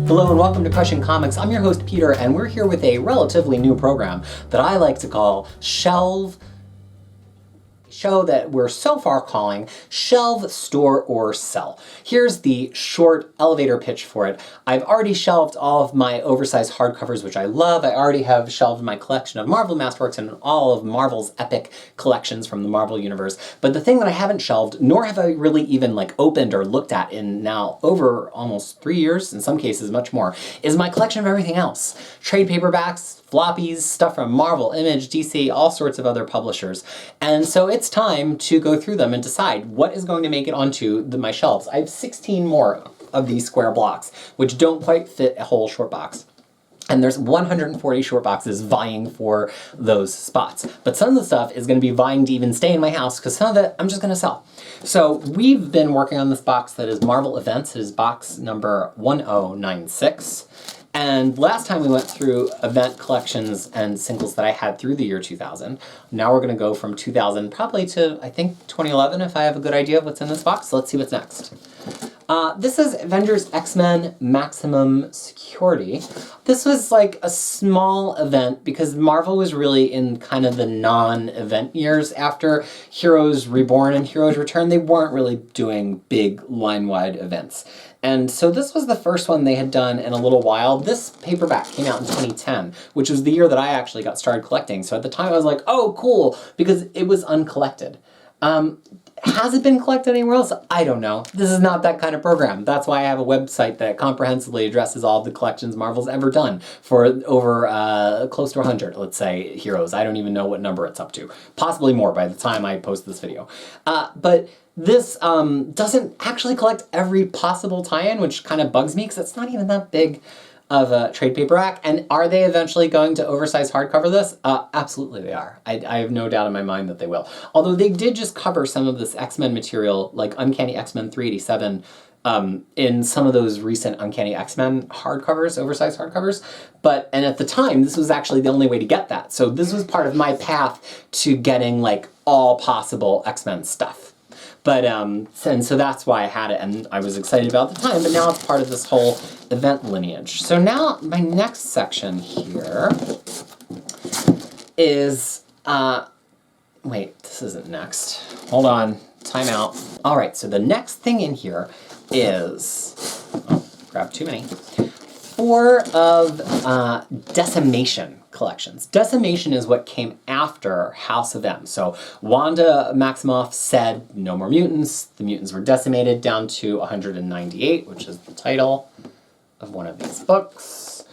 Hello and welcome to Crushing Comics. I'm your host Peter, and we're here with a relatively new program that I like to call Shelve, show that we're so far calling Shelve, Store, or Sell. Here's the short elevator pitch for it. I've already shelved all of my oversized hardcovers, which I love. I already have shelved my collection of Marvel Masterworks and all of Marvel's epic collections from the Marvel Universe. But the thing that I haven't shelved, nor have I really even opened or looked at in now over almost 3 years, in some cases much more, is my collection of everything else. Trade paperbacks, floppies, stuff from Marvel, Image, DC, all sorts of other publishers. And so it's time to go through them and decide what is going to make it onto my shelves. I have 16 more of these square blocks, which don't quite fit a whole short box. And there's 140 short boxes vying for those spots. But some of the stuff is going to be vying to even stay in my house, because some of it I'm just going to sell. So we've been working on this box that is Marvel Events. It is box number 1096. And last time we went through event collections and singles that I had through the year 2000. Now we're going to go from 2000 probably to, I think, 2011 if I have a good idea of what's in this box. So let's see what's next. This is Avengers X-Men Maximum Security. This was like a small event because Marvel was really in kind of the non-event years after Heroes Reborn and Heroes Return. They weren't really doing big line-wide events. And so this was the first one they had done in a little while. This paperback came out in 2010, which was the year that I actually got started collecting. So at the time I was like, oh, cool, because it was uncollected. Has it been collected anywhere else? I don't know. This is not that kind of program. That's why I have a website that comprehensively addresses all of the collections Marvel's ever done for over close to 100, let's say, heroes. I don't even know what number it's up to. Possibly more by the time I post this video. But this doesn't actually collect every possible tie-in, which kind of bugs me because it's not even that big of a trade paperback. And are they eventually going to oversize hardcover this? Absolutely they are. I have no doubt in my mind that they will. Although they did just cover some of this X-Men material, like Uncanny X-Men 387, in some of those recent Uncanny X-Men hardcovers, oversized hardcovers. And at the time, this was actually the only way to get that. So this was part of my path to getting all possible X-Men stuff. But, and so that's why I had it, and I was excited about the time, but now it's part of this whole event lineage. So now, my next section here is, wait, this isn't next. Hold on, time out. All right, so the next thing in here is, grab too many, 4 of Decimation collections. Decimation is what came after House of M. So Wanda Maximoff said no more mutants. The mutants were decimated down to 198, which is the title of one of these books.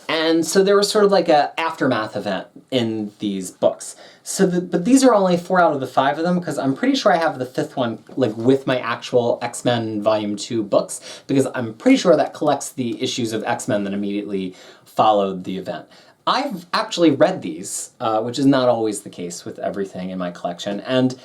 And so there was sort of like a aftermath event in these books. But these are only 4 out of the 5 of them, because I'm pretty sure I have the 5th one with my actual X-Men Volume 2 books, because I'm pretty sure that collects the issues of X-Men that immediately followed the event. I've actually read these, which is not always the case with everything in my collection, and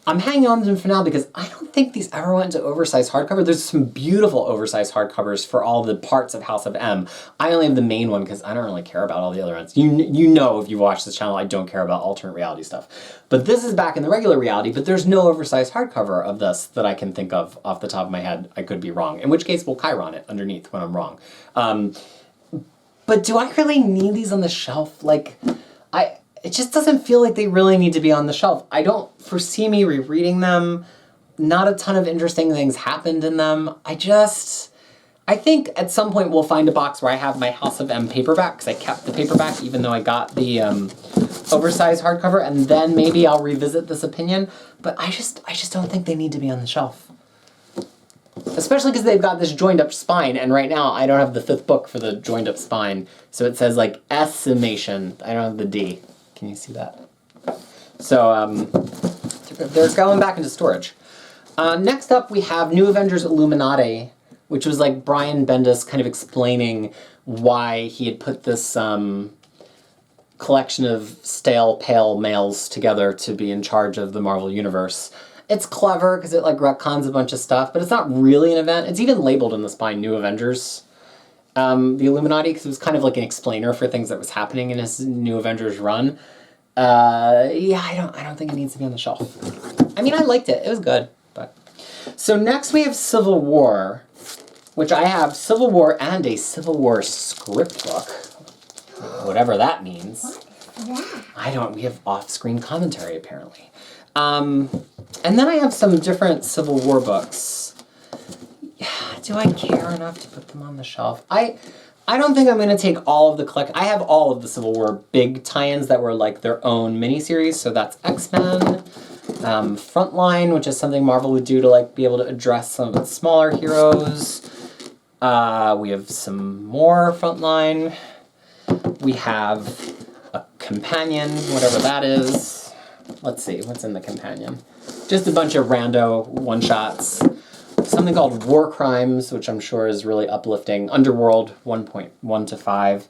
I'm hanging on to them for now because I don't think these ever went into oversized hardcover. There's some beautiful oversized hardcovers for all the parts of House of M. I only have the main one because I don't really care about all the other ones. You know, if you watch this channel, I don't care about alternate reality stuff. But this is back in the regular reality, but there's no oversized hardcover of this that I can think of off the top of my head. I could be wrong, in which case we'll Chiron it underneath when I'm wrong. But do I really need these on the shelf? It just doesn't feel like they really need to be on the shelf. I don't foresee me rereading them. Not a ton of interesting things happened in them. I think at some point we'll find a box where I have my House of M paperback, because I kept the paperback even though I got the oversized hardcover, and then maybe I'll revisit this opinion. But I just don't think they need to be on the shelf. Especially because they've got this joined up spine, and right now I don't have the 5th book for the joined up spine. So it says Decimation. I don't have the D. Can you see that? So they're going back into storage. Next up we have New Avengers Illuminati, which was Brian Bendis kind of explaining why he had put this collection of stale, pale males together to be in charge of the Marvel Universe. It's clever because it retcons a bunch of stuff, but it's not really an event. It's even labeled in the spine New Avengers, the Illuminati, because it was kind of an explainer for things that was happening in his New Avengers run. Yeah, I don't think it needs to be on the shelf. I mean, I liked it. It was good, but. So next we have Civil War, which I have Civil War and a Civil War script book, whatever that means. What is that? I don't, we have off-screen commentary apparently. And then I have some different Civil War books. Yeah, do I care enough to put them on the shelf? I don't think I'm going to take all of the I have all of the Civil War big tie-ins that were like their own miniseries. So that's X-Men, Frontline, which is something Marvel would do to like be able to address some of its smaller heroes. We have some more Frontline. We have a companion, whatever that is. Let's see, what's in the companion? Just a bunch of rando one-shots. Something called War Crimes, which I'm sure is really uplifting. Underworld 1.1 to 5.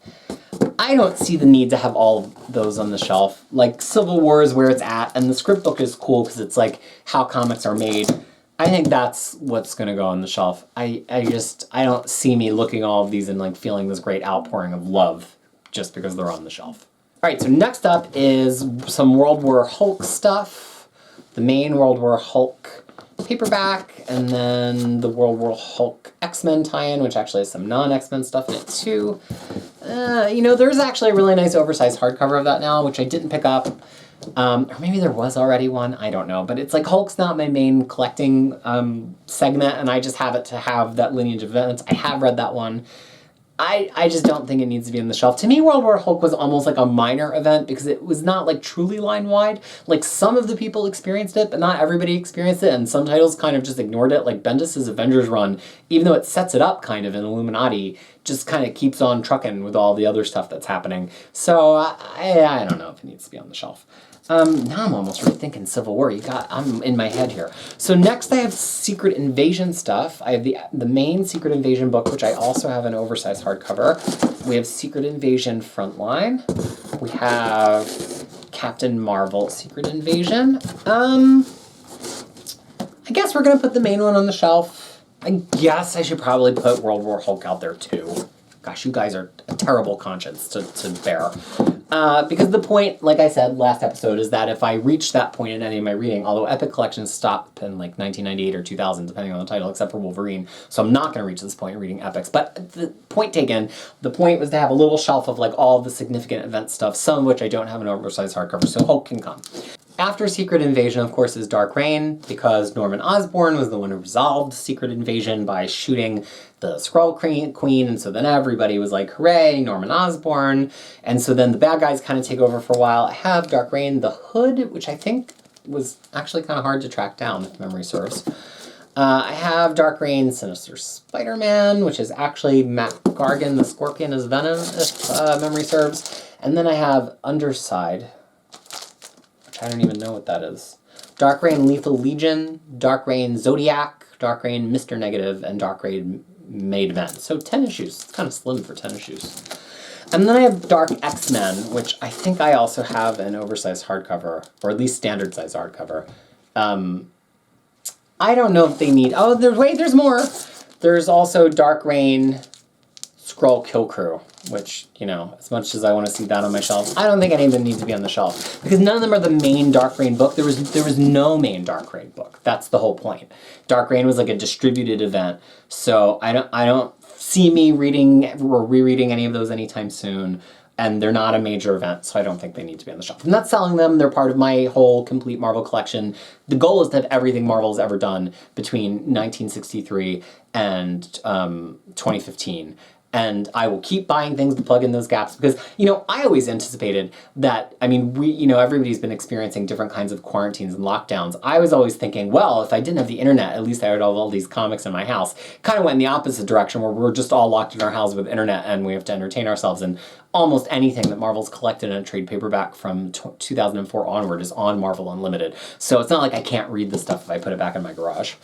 I don't see the need to have all of those on the shelf. Like, Civil War is where it's at, and the script book is cool because it's like how comics are made. I think that's what's going to go on the shelf. I don't see me looking at all of these and like feeling this great outpouring of love just because they're on the shelf. All right, so next up is some World War Hulk stuff. The main World War Hulk paperback, and then the World War Hulk X-Men tie-in, which actually has some non-X-Men stuff in it too. You know, there's actually a really nice oversized hardcover of that now, which I didn't pick up. Or maybe there was already one, I don't know. But it's like Hulk's not my main collecting segment, and I just have it to have that lineage of events. I have read that one. I just don't think it needs to be on the shelf. To me, World War Hulk was almost like a minor event because it was not like truly line-wide. Like some of the people experienced it, but not everybody experienced it, and some titles kind of just ignored it. Like Bendis' Avengers run, even though it sets it up kind of in Illuminati, just kind of keeps on trucking with all the other stuff that's happening. So I don't know if it needs to be on the shelf. Now I'm almost rethinking Civil War. I'm in my head here. So next I have Secret Invasion stuff. I have the main Secret Invasion book, which I also have an oversized hardcover. We have Secret Invasion Frontline. We have Captain Marvel Secret Invasion. I guess we're gonna put the main one on the shelf. I guess I should probably put World War Hulk out there too. Gosh, you guys are a terrible conscience to bear. Because the point, like I said last episode, is that if I reach that point in any of my reading, although Epic Collections stop in like 1998 or 2000, depending on the title, except for Wolverine, so I'm not going to reach this point in reading Epics. But the point taken, the point was to have a little shelf of like all the significant event stuff, some of which I don't have an oversized hardcover, so Hulk can come. After Secret Invasion, of course, is Dark Reign, because Norman Osborn was the one who resolved Secret Invasion by shooting the Skrull Queen, and so then everybody was like, hooray, Norman Osborn, and so then the bad guys kind of take over for a while. I have Dark Reign, the Hood, which I think was actually kind of hard to track down, if memory serves. I have Dark Reign, Sinister Spider-Man, which is actually Matt Gargan, the Scorpion as Venom, if memory serves, and then I have Underside, I don't even know what that is. Dark Reign Lethal Legion, Dark Reign Zodiac, Dark Reign Mr. Negative, and Dark Reign Made Men. So 10 issues. It's kind of slim for 10 issues. And then I have Dark X-Men, which I think I also have an oversized hardcover, or at least standard size hardcover. I don't know if they need... Oh, there's more! There's also Dark Reign Skrull Kill Crew, which, you know, as much as I want to see that on my shelf, I don't think any of them need to be on the shelf. Because none of them are the main Dark Reign book. There was no main Dark Reign book. That's the whole point. Dark Reign was like a distributed event, so I don't see me reading or rereading any of those anytime soon, and they're not a major event, so I don't think they need to be on the shelf. I'm not selling them. They're part of my whole complete Marvel collection. The goal is to have everything Marvel's ever done between 1963 and 2015. And I will keep buying things to plug in those gaps because, you know, I always anticipated that, I mean, everybody's been experiencing different kinds of quarantines and lockdowns. I was always thinking, well, if I didn't have the internet, at least I would have all these comics in my house. Kind of went in the opposite direction where we're just all locked in our house with internet and we have to entertain ourselves. And almost anything that Marvel's collected in a trade paperback from 2004 onward is on Marvel Unlimited. So it's not like I can't read the stuff if I put it back in my garage.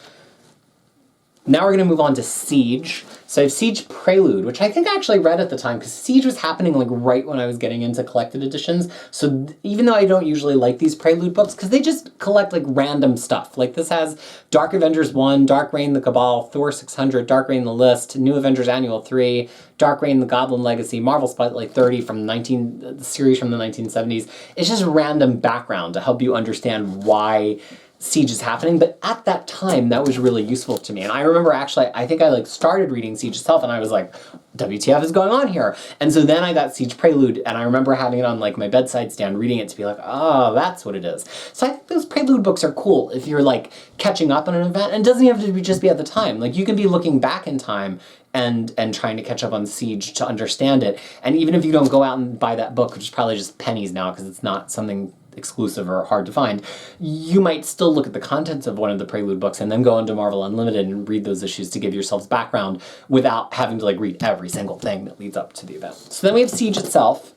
Now we're going to move on to Siege. So I have Siege Prelude, which I think I actually read at the time, because Siege was happening like right when I was getting into collected editions. So even though I don't usually like these Prelude books, because they just collect like random stuff. Like this has Dark Avengers 1, Dark Reign the Cabal, Thor 600, Dark Reign the List, New Avengers Annual 3, Dark Reign the Goblin Legacy, Marvel Spotlight 30 from the series from the 1970s. It's just random background to help you understand why Siege is happening, but at that time, that was really useful to me. And I remember actually, I think I like started reading Siege itself and I was like, WTF is going on here? And so then I got Siege Prelude and I remember having it on like my bedside stand, reading it to be like, oh, that's what it is. So I think those Prelude books are cool if you're like catching up on an event, and it doesn't have to just be at the time. Like you can be looking back in time and trying to catch up on Siege to understand it. And even if you don't go out and buy that book, which is probably just pennies now because it's not something exclusive or hard to find, you might still look at the contents of one of the Prelude books and then go into Marvel Unlimited and read those issues to give yourselves background without having to like read every single thing that leads up to the event. So then we have Siege itself,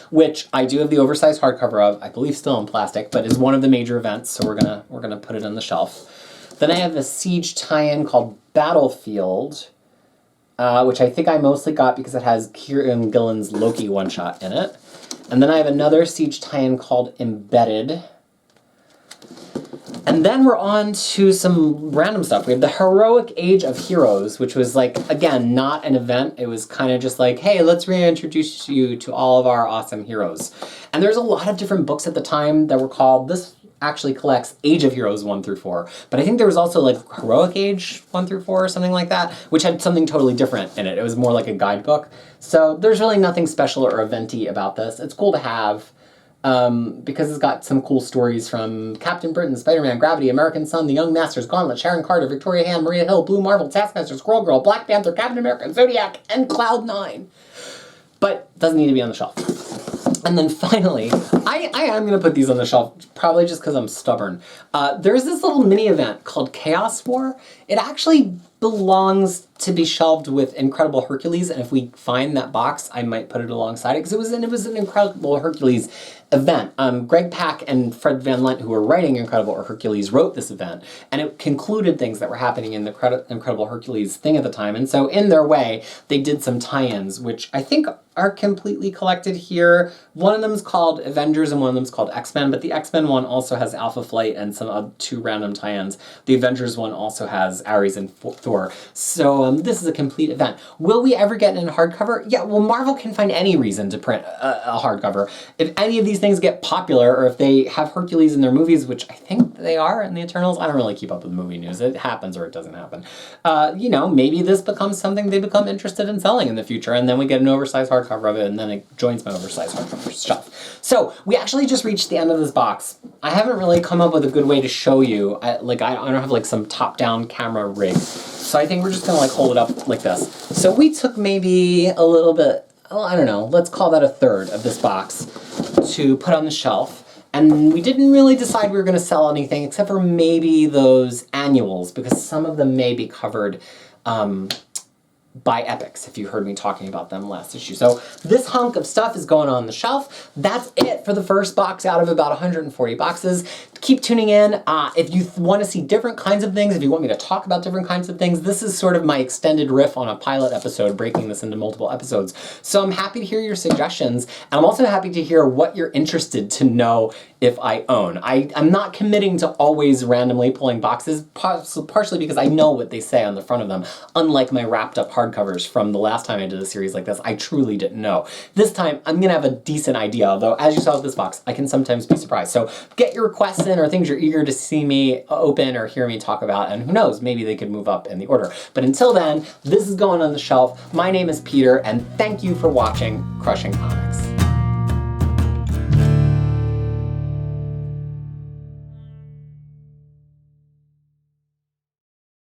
which I do have the oversized hardcover of, I believe still in plastic, but is one of the major events, so we're gonna put it on the shelf. Then I have a Siege tie-in called Battlefield, which I think I mostly got because it has Kieran Gillen's Loki one-shot in it. And then I have another Siege tie-in called Embedded. And then we're on to some random stuff. We have the Heroic Age of Heroes, which was like, again, not an event. It was kind of just like, hey, let's reintroduce you to all of our awesome heroes. And there's a lot of different books at the time that were called, this actually collects Age of Heroes 1 through 4. But I think there was also like Heroic Age 1 through 4 or something like that, which had something totally different in it. It was more like a guidebook. So there's really nothing special or eventy about this. It's cool to have because it's got some cool stories from Captain Britain, Spider-Man, Gravity, American Sun, The Young Masters, Gauntlet, Sharon Carter, Victoria Hand, Maria Hill, Blue Marvel, Taskmaster, Squirrel Girl, Black Panther, Captain America, Zodiac, and Cloud9. But doesn't need to be on the shelf. And then finally, I am going to put these on the shelf, probably just because I'm stubborn. There's this little mini event called Chaos War. It actually belongs to be shelved with Incredible Hercules, and if we find that box, I might put it alongside it, because it was an Incredible Hercules event. Greg Pak and Fred Van Lent, who were writing Incredible Hercules, wrote this event, and it concluded things that were happening in the Incredible Hercules thing at the time, and so in their way, they did some tie-ins, which I think are completely collected here. One of them is called Avengers and one of them is called X-Men, but the X-Men one also has Alpha Flight and some two random tie-ins. The Avengers one also has Ares and Thor. So this is a complete event. Will we ever get in hardcover? Yeah, well, Marvel can find any reason to print a hardcover. If any of these things get popular, or if they have Hercules in their movies, which I think they are in the Eternals, I don't really keep up with movie news. It happens or it doesn't happen. You know, maybe this becomes something they become interested in selling in the future, and then we get an oversized hardcover of it, and then it joins my oversized hardcover shelf. So we actually just reached the end of this box. I haven't really come up with a good way to show you. I don't have like some top-down camera rig, so I think we're just gonna like hold it up like this. So we took maybe a little bit, oh, I don't know, let's call that a third of this box to put on the shelf. And we didn't really decide we were gonna sell anything except for maybe those annuals, because some of them may be covered by Epics, if you heard me talking about them last issue. So this hunk of stuff is going on the shelf. That's it for the first box out of about 140 boxes. Keep tuning in. If you want to see different kinds of things, if you want me to talk about different kinds of things, this is sort of my extended riff on a pilot episode, breaking this into multiple episodes. So I'm happy to hear your suggestions, and I'm also happy to hear what you're interested to know if I own. I'm not committing to always randomly pulling boxes, partially because I know what they say on the front of them, unlike my wrapped up hardcovers from the last time I did a series like this. I truly didn't know. This time, I'm gonna have a decent idea, although as you saw with this box, I can sometimes be surprised. So get your requests in, or things you're eager to see me open or hear me talk about, and who knows, maybe they could move up in the order. But until then, this is going on the shelf. My name is Peter, and thank you for watching Crushing Comics.